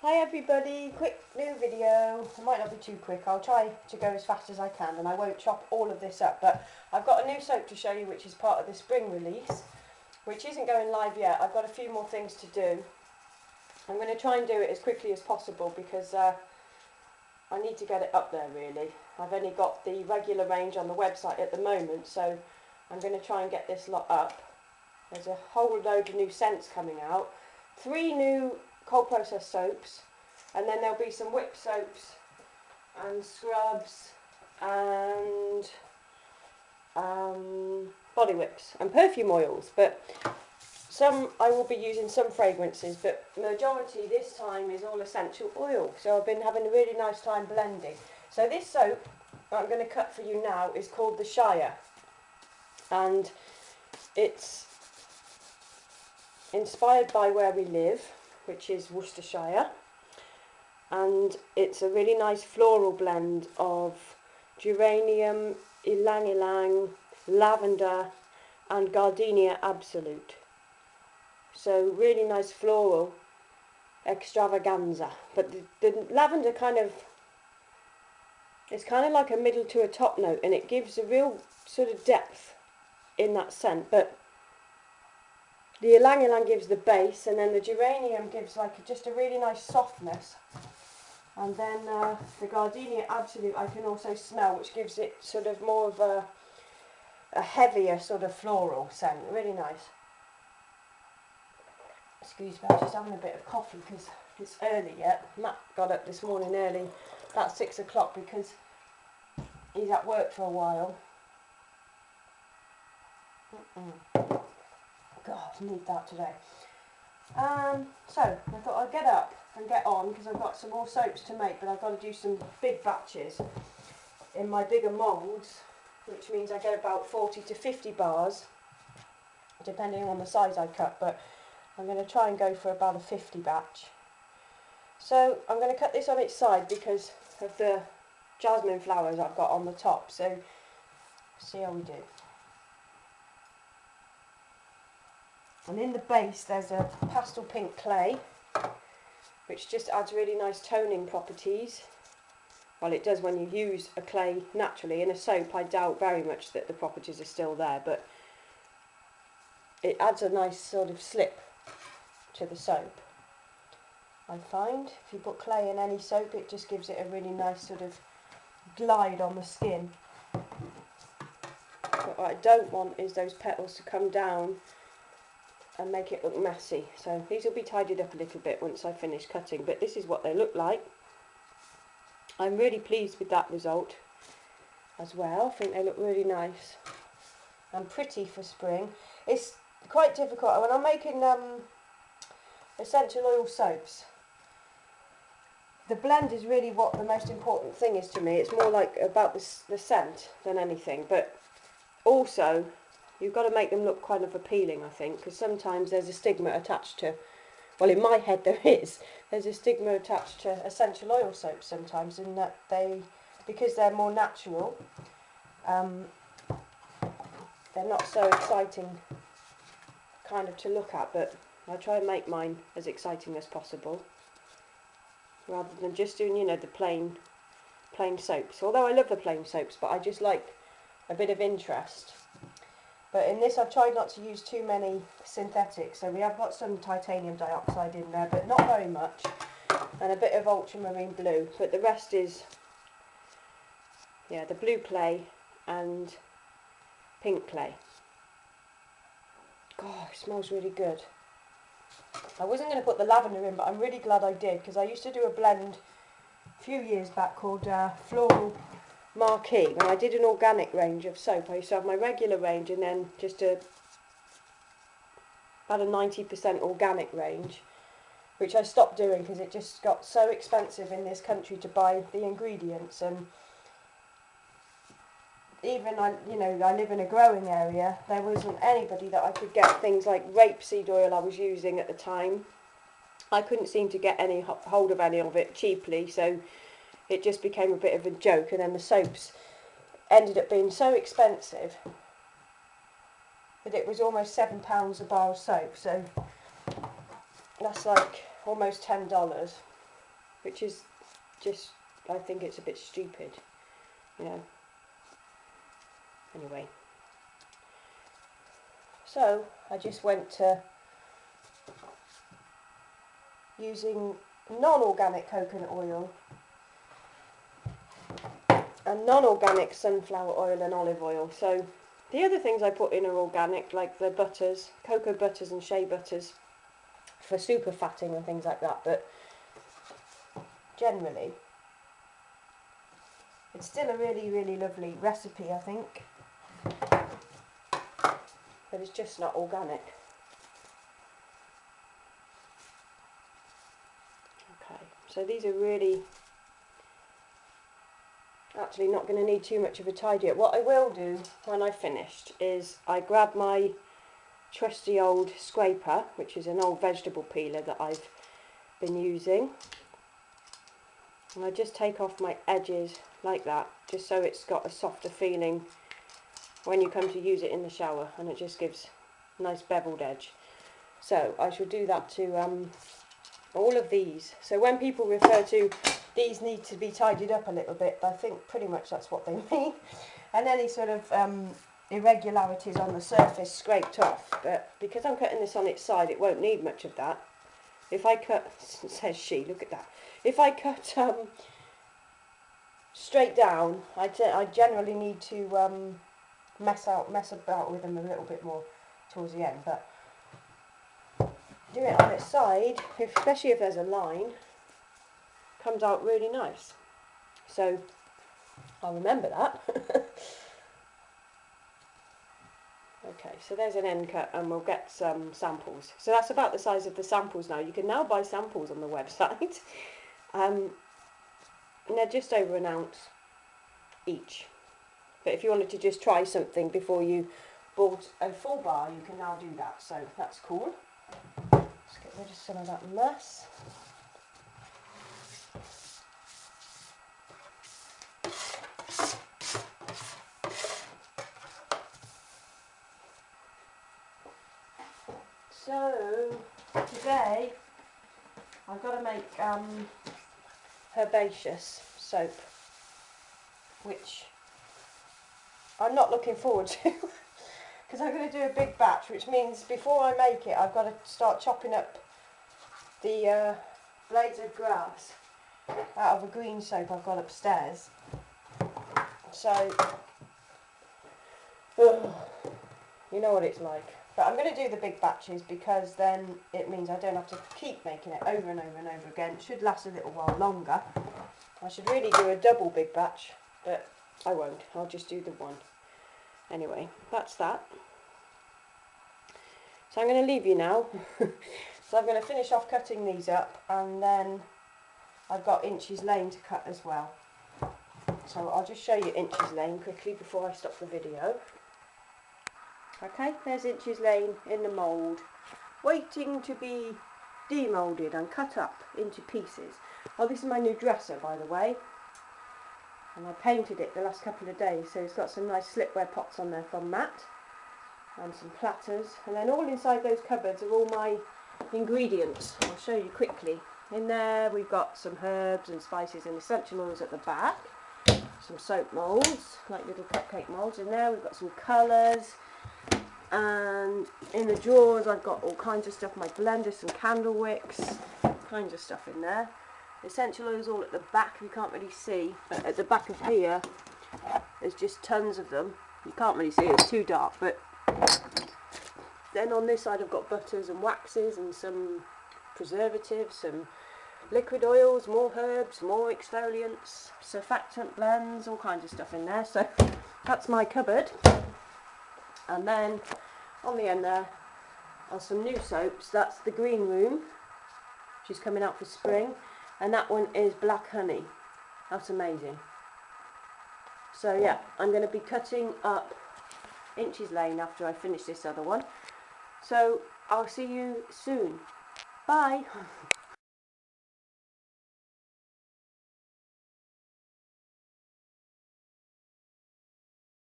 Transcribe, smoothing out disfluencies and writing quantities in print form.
Hi everybody, quick new video. It might not be too quick, I'll try to go as fast as I can and I won't chop all of this up, but I've got a new soap to show you which is part of the spring release, which isn't going live yet. I've got a few more things to do. I'm going to try and do it as quickly as possible because I need to get it up there really. I've only got the regular range on the website at the moment, so I'm going to try and get this lot up. There's a whole load of new scents coming out. 3 new cold process soaps, and then there'll be some whip soaps and scrubs and body whips and perfume oils, but I will be using some fragrances, but majority this time is all essential oil. So I've been having a really nice time blending. So this soap that I'm going to cut for you now is called the Shire, and it's inspired by where we live, which is Worcestershire, and it's a really nice floral blend of geranium, ylang ylang, lavender and gardenia absolute. So really nice floral extravaganza, but the lavender it's kind of like a middle to a top note, and it gives a real sort of depth in that scent, but the ylang ylang gives the base, and then the geranium gives just a really nice softness. And then the gardenia absolute I can also smell, which gives it sort of more of a heavier sort of floral scent. Really nice. Excuse me, I'm just having a bit of coffee because it's early yet. Matt got up this morning early, about 6 o'clock, because he's at work for a while. God, I need that today. So I thought I'd get up and get on because I've got some more soaps to make, but I've got to do some big batches in my bigger moulds, which means I get about 40 to 50 bars, depending on the size I cut, but I'm going to try and go for about a 50 batch. So I'm going to cut this on its side because of the jasmine flowers I've got on the top, so see how we do. And in the base there's a pastel pink clay, which just adds really nice toning properties. Well, it does when you use a clay naturally. In a soap I doubt very much that the properties are still there, but it adds a nice sort of slip to the soap. I find if you put clay in any soap, it just gives it a really nice sort of glide on the skin. But what I don't want is those petals to come down and make it look messy. So these will be tidied up a little bit once I finish cutting, but this is what they look like. I'm really pleased with that result as well. I think they look really nice and pretty for spring. It's quite difficult when I'm making essential oil soaps. The blend is really what the most important thing is to me. It's more like about the scent than anything, but also you've got to make them look kind of appealing, I think, because sometimes there's a stigma attached to, well, in my head there's a stigma attached to essential oil soaps sometimes, in that because they're more natural, they're not so exciting kind of to look at, but I try and make mine as exciting as possible, rather than just doing, you know, the plain soaps. Although I love the plain soaps, but I just like a bit of interest. But in this I've tried not to use too many synthetics, so we have got some titanium dioxide in there, but not very much, and a bit of ultramarine blue, but the rest is, yeah, the blue clay and pink clay. God, it smells really good. I wasn't going to put the lavender in, but I'm really glad I did, because I used to do a blend a few years back called Floral Marquee, when I did an organic range of soap. I used to have my regular range and then just about a 90% organic range, which I stopped doing because it just got so expensive in this country to buy the ingredients, and even I live in a growing area, there wasn't anybody that I could get things like rapeseed oil I was using at the time. I couldn't seem to get any hold of any of it cheaply, so it just became a bit of a joke, and then the soaps ended up being so expensive that it was almost £7 a bar of soap, so that's like almost $10. which is just, I think it's a bit stupid, you know. Anyway, so I just went to using non-organic coconut oil and non-organic sunflower oil and olive oil. So the other things I put in are organic, like the butters, cocoa butters and shea butters for super fatting and things like that, but generally it's still a really, really lovely recipe, I think, but it's just not organic. Okay, so these are really actually not going to need too much of a tidy up. What I will do when I've finished is I grab my trusty old scraper, which is an old vegetable peeler that I've been using, and I just take off my edges like that, just so it's got a softer feeling when you come to use it in the shower, and it just gives a nice beveled edge. So I shall do that to all of these. So when people refer to these need to be tidied up a little bit, I think pretty much that's what they mean. And any sort of irregularities on the surface scraped off, but because I'm cutting this on its side, it won't need much of that. If I cut, says she, look at that, if I cut straight down, I generally need to mess about with them a little bit more towards the end, but do it on its side, especially if there's a line, comes out really nice. So I'll remember that. Okay, so there's an end cut, and we'll get some samples. So that's about the size of the samples now. You can now buy samples on the website. And they're just over an ounce each. But if you wanted to just try something before you bought a full bar, you can now do that. So that's cool. Let's get rid of some of that mess. So today I've got to make herbaceous soap, which I'm not looking forward to because I'm going to do a big batch, which means before I make it I've got to start chopping up the blades of grass out of a green soap I've got upstairs. So you know what it's like. But I'm going to do the big batches because then it means I don't have to keep making it over and over and over again. It should last a little while longer. I should really do a double big batch, but I won't. I'll just do the one. Anyway, that's that. So I'm going to leave you now. So I'm going to finish off cutting these up, and then I've got inches lane to cut as well. So I'll just show you inches lane quickly before I stop the video. Okay, there's inches lane in the mould, waiting to be demoulded and cut up into pieces. Oh, this is my new dresser, by the way, and I painted it the last couple of days, so it's got some nice slipware pots on there from Matt, and some platters, and then all inside those cupboards are all my ingredients. I'll show you quickly. In there we've got some herbs and spices and essential oils at the back, some soap moulds, like little cupcake moulds in there, we've got some colours, and in the drawers I've got all kinds of stuff, my blender, some candle wicks, kinds of stuff in there. Essential oils all at the back, you can't really see, but at the back of here there's just tons of them. You can't really see, it's too dark, but then on this side I've got butters and waxes and some preservatives, some liquid oils, more herbs, more exfoliants, surfactant blends, all kinds of stuff in there. So that's my cupboard. And then on the end there are some new soaps. That's the Green Room, which is coming out for spring, and that one is Black Honey. That's amazing. So yeah, I'm going to be cutting up inches lane after I finish this other one. So I'll see you soon. Bye.